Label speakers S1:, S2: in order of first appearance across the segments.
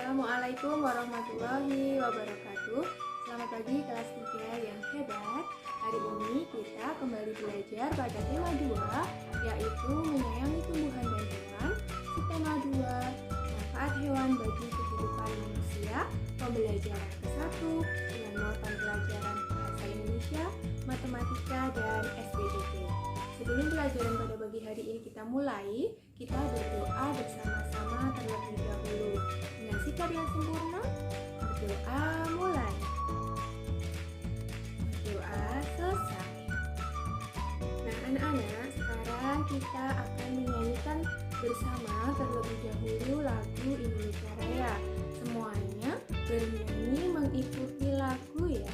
S1: Assalamualaikum warahmatullahi wabarakatuh. Selamat pagi kelas 3 yang hebat. Hari ini kita kembali belajar pada tema 2, yaitu menyayangi tumbuhan dan hewan. Subtema 2, manfaat hewan bagi kehidupan manusia. Pembelajaran ke-1 dengan muatan pelajaran bahasa Indonesia, matematika, dan SPDP. Sebelum pelajaran pada pagi hari ini kita mulai, kita berdoa bersama-sama terlebih dahulu. Dengan sikap yang sempurna, berdoa mulai. Berdoa selesai. Nah anak-anak, sekarang kita akan menyanyikan bersama terlebih dahulu lagu Indonesia Raya. Semuanya bernyanyi mengikuti lagu ya.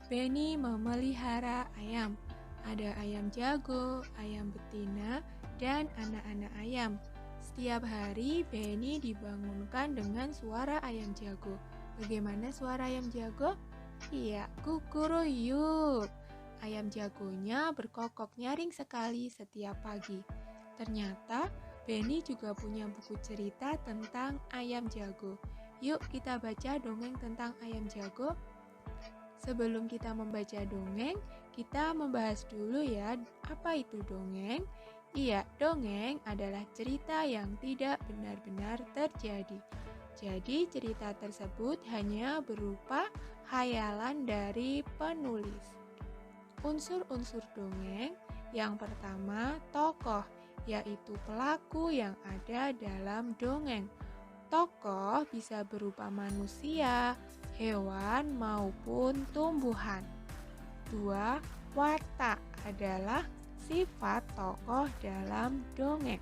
S2: Benny memelihara ayam. Ada ayam jago, ayam betina, dan anak-anak ayam. Setiap hari Benny dibangunkan dengan suara ayam jago. Bagaimana suara ayam jago? Iya, kukuruyuk. Ayam jagonya berkokok nyaring sekali setiap pagi. Ternyata Benny juga punya buku cerita tentang ayam jago. Yuk kita baca dongeng tentang ayam jago. Sebelum kita membaca dongeng, kita membahas dulu ya, apa itu dongeng? Iya, dongeng adalah cerita yang tidak benar-benar terjadi. Jadi cerita tersebut hanya berupa khayalan dari penulis. Unsur-unsur dongeng, yang pertama tokoh, yaitu pelaku yang ada dalam dongeng. Tokoh bisa berupa manusia, hewan maupun tumbuhan. 2. Watak adalah sifat tokoh dalam dongeng.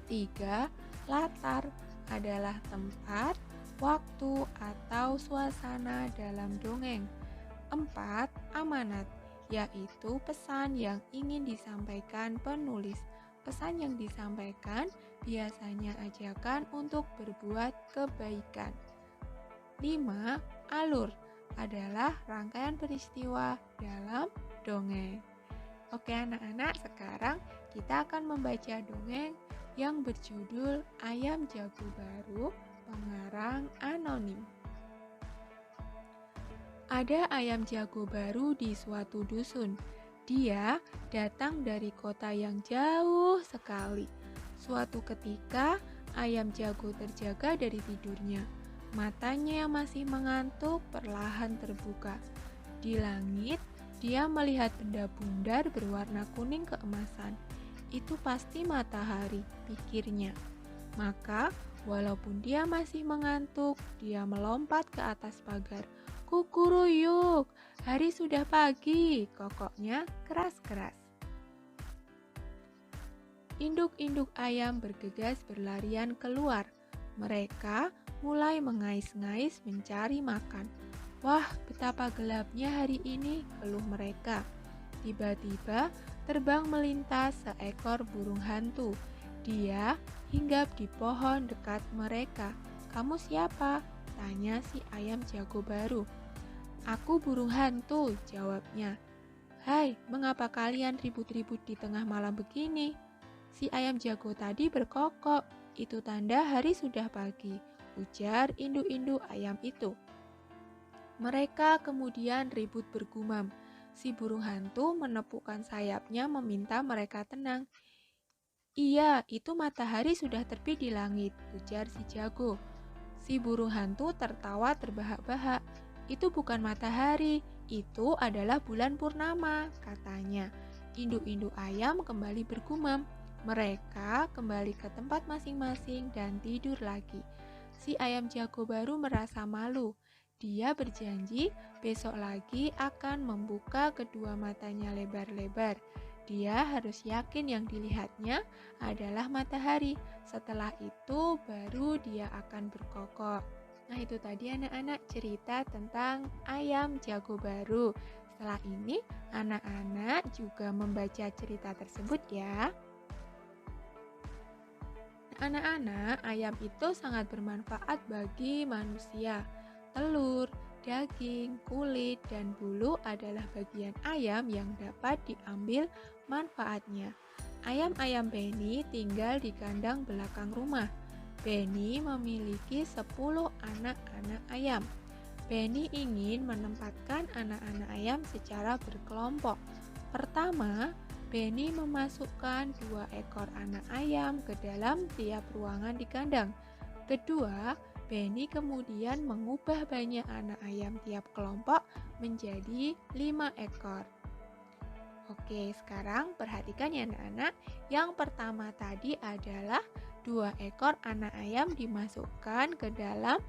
S2: 3. Latar adalah tempat, waktu, atau suasana dalam dongeng. 4. Amanat, yaitu pesan yang ingin disampaikan penulis. Pesan yang disampaikan biasanya ajakan untuk berbuat kebaikan. 5. Alur adalah rangkaian peristiwa dalam dongeng. Oke anak-anak, sekarang kita akan membaca dongeng yang berjudul Ayam Jago Baru, pengarang anonim. Ada ayam jago baru di suatu dusun. Dia datang dari kota yang jauh sekali. Suatu ketika, ayam jago terjaga dari tidurnya. Matanya yang masih mengantuk perlahan terbuka. Di langit, dia melihat benda bundar berwarna kuning keemasan. Itu pasti matahari, pikirnya. Maka, walaupun dia masih mengantuk, dia melompat ke atas pagar. Kukuruyuk, hari sudah pagi, kokoknya keras-keras. Induk-induk ayam bergegas berlarian keluar. Mereka mulai mengais-ngais mencari makan. Wah, betapa gelapnya hari ini, keluh mereka. Tiba-tiba terbang melintas seekor burung hantu. Dia hinggap di pohon dekat mereka. "Kamu siapa?" tanya si ayam jago baru. "Aku burung hantu," jawabnya. "Hai, mengapa kalian ribut-ribut di tengah malam begini?" Si ayam jago tadi berkokok. "Itu tanda hari sudah pagi," ujar induk-induk ayam itu. Mereka kemudian ribut bergumam. Si burung hantu menepukkan sayapnya meminta mereka tenang. "Iya, itu matahari sudah terbit di langit," ujar si jago. Si burung hantu tertawa terbahak-bahak. "Itu bukan matahari, itu adalah bulan purnama," katanya. Induk-induk ayam kembali bergumam. Mereka kembali ke tempat masing-masing dan tidur lagi. Si ayam jago baru merasa malu. Dia berjanji besok lagi akan membuka kedua matanya lebar-lebar. Dia harus yakin yang dilihatnya adalah matahari. Setelah itu baru dia akan berkokok. Nah, itu tadi anak-anak cerita tentang ayam jago baru. Setelah ini anak-anak juga membaca cerita tersebut ya. Anak-anak, ayam itu sangat bermanfaat bagi manusia. Telur, daging, kulit, dan bulu adalah bagian ayam yang dapat diambil manfaatnya. Ayam-ayam Benny tinggal di kandang belakang rumah. Benny memiliki 10 anak-anak ayam. Benny ingin menempatkan anak-anak ayam secara berkelompok. Pertama, Benny memasukkan 2 ekor anak ayam ke dalam tiap ruangan di kandang. Kedua, Benny kemudian mengubah banyak anak ayam tiap kelompok menjadi 5 ekor. Oke, sekarang perhatikan ya anak-anak. Yang pertama tadi adalah 2 ekor anak ayam dimasukkan ke dalam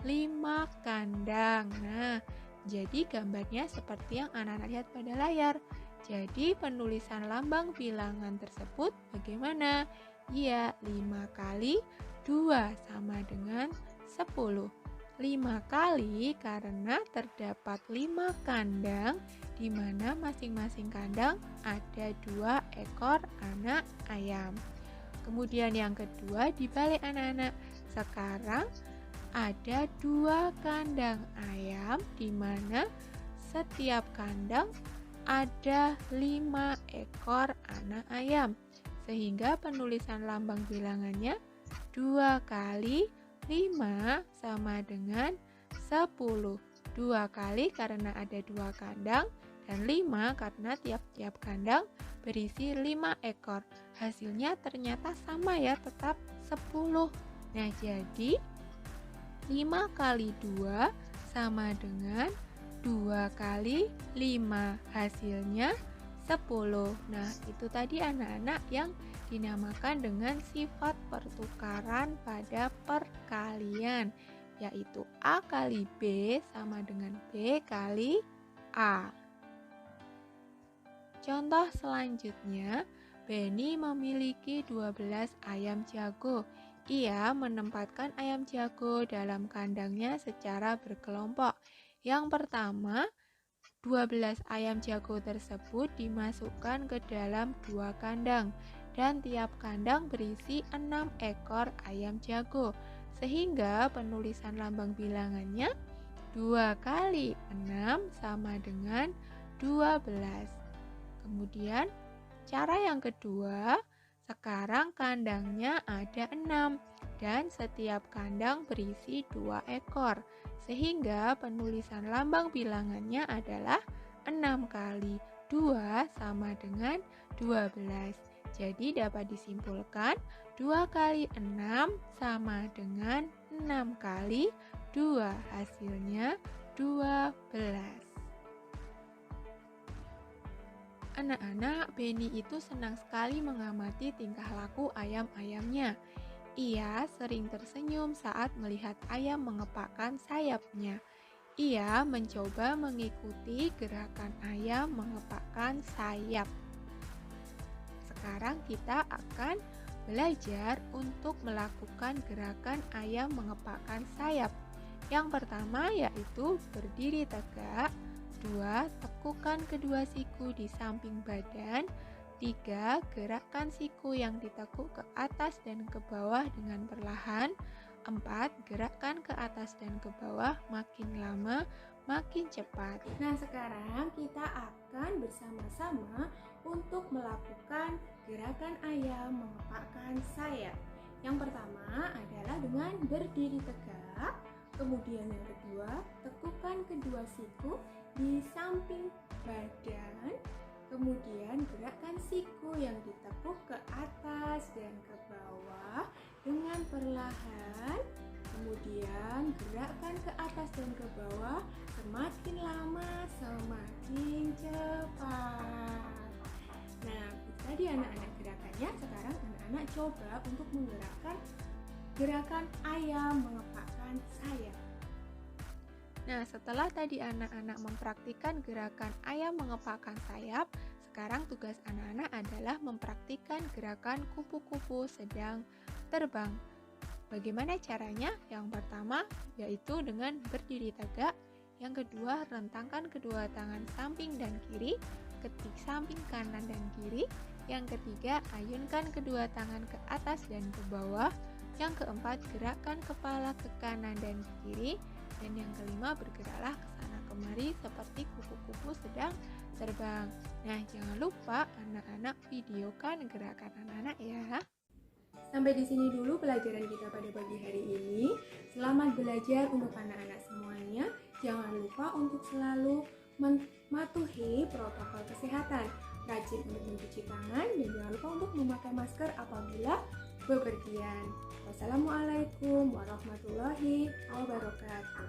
S2: 5 kandang. Nah, jadi gambarnya seperti yang anak-anak lihat pada layar. Jadi penulisan lambang bilangan tersebut bagaimana? Ya, 5 kali 2 sama dengan 10. 5 kali karena terdapat 5 kandang di mana masing-masing kandang ada 2 ekor anak ayam. Kemudian yang kedua dibalik anak-anak. Sekarang ada 2 kandang ayam di mana setiap kandang ada 5 ekor anak ayam. Sehingga penulisan lambang bilangannya 2 kali 5 sama dengan 10. 2 kali karena ada 2 kandang dan 5 karena tiap-tiap kandang berisi 5 ekor. Hasilnya ternyata sama ya, tetap 10. Nah, jadi 5 kali 2 sama dengan 2 kali 5, hasilnya 10. Nah, itu tadi anak-anak yang dinamakan dengan sifat pertukaran pada perkalian, yaitu A kali B sama dengan B kali A. Contoh selanjutnya, Benny memiliki 12 ayam jago. Ia menempatkan ayam jago dalam kandangnya secara berkelompok. Yang pertama, 12 ayam jago tersebut dimasukkan ke dalam 2 kandang dan tiap kandang berisi 6 ekor ayam jago, sehingga penulisan lambang bilangannya 2 kali 6 sama dengan 12. Kemudian cara yang kedua, sekarang kandangnya ada 6 dan setiap kandang berisi 2 ekor. Sehingga penulisan lambang bilangannya adalah 6 kali 2 sama dengan 12. Jadi dapat disimpulkan 2 kali 6 sama dengan 6 kali 2. Hasilnya 12. Anak-anak, Benny itu senang sekali mengamati tingkah laku ayam-ayamnya. Ia sering tersenyum saat melihat ayam mengepakkan sayapnya. Ia mencoba mengikuti gerakan ayam mengepakkan sayap. Sekarang kita akan belajar untuk melakukan gerakan ayam mengepakkan sayap. Yang pertama yaitu berdiri tegak, 2. Tekukan kedua siku di samping badan, 3. Gerakkan siku yang ditekuk ke atas dan ke bawah dengan perlahan, 4. Gerakkan ke atas dan ke bawah makin lama makin cepat.
S1: Nah, sekarang kita akan bersama-sama untuk melakukan gerakan ayam mengepakkan sayap. Yang pertama adalah dengan berdiri tegak, kemudian yang kedua, tekukan kedua siku di samping badan, kemudian gerakkan siku yang ditekuk ke atas dan ke bawah dengan perlahan, kemudian gerakkan ke atas dan ke bawah semakin lama semakin cepat. Nah, tadi anak-anak gerakannya, sekarang anak-anak coba untuk menggerakkan gerakan ayam mengepakkan sayap.
S2: Nah, setelah tadi anak-anak mempraktikkan gerakan ayam mengepakkan sayap, sekarang tugas anak-anak adalah mempraktikkan gerakan kupu-kupu sedang terbang. Bagaimana caranya? Yang pertama yaitu dengan berdiri tegak, yang kedua rentangkan kedua tangan samping dan kiri, samping kanan dan kiri, yang ketiga ayunkan kedua tangan ke atas dan ke bawah, yang keempat gerakkan kepala ke kanan dan ke kiri, dan yang kelima bergeraklah ke sana kemari seperti kupu-kupu sedang terbang. Nah, jangan lupa anak-anak videokan gerakan anak-anak ya.
S1: Sampai di sini dulu pelajaran kita pada pagi hari ini. Selamat belajar untuk anak-anak semuanya. Jangan lupa untuk selalu mematuhi protokol kesehatan. Rajin untuk mencuci tangan dan jangan lupa untuk memakai masker apabila bepergian. Wassalamualaikum warahmatullahi wabarakatuh.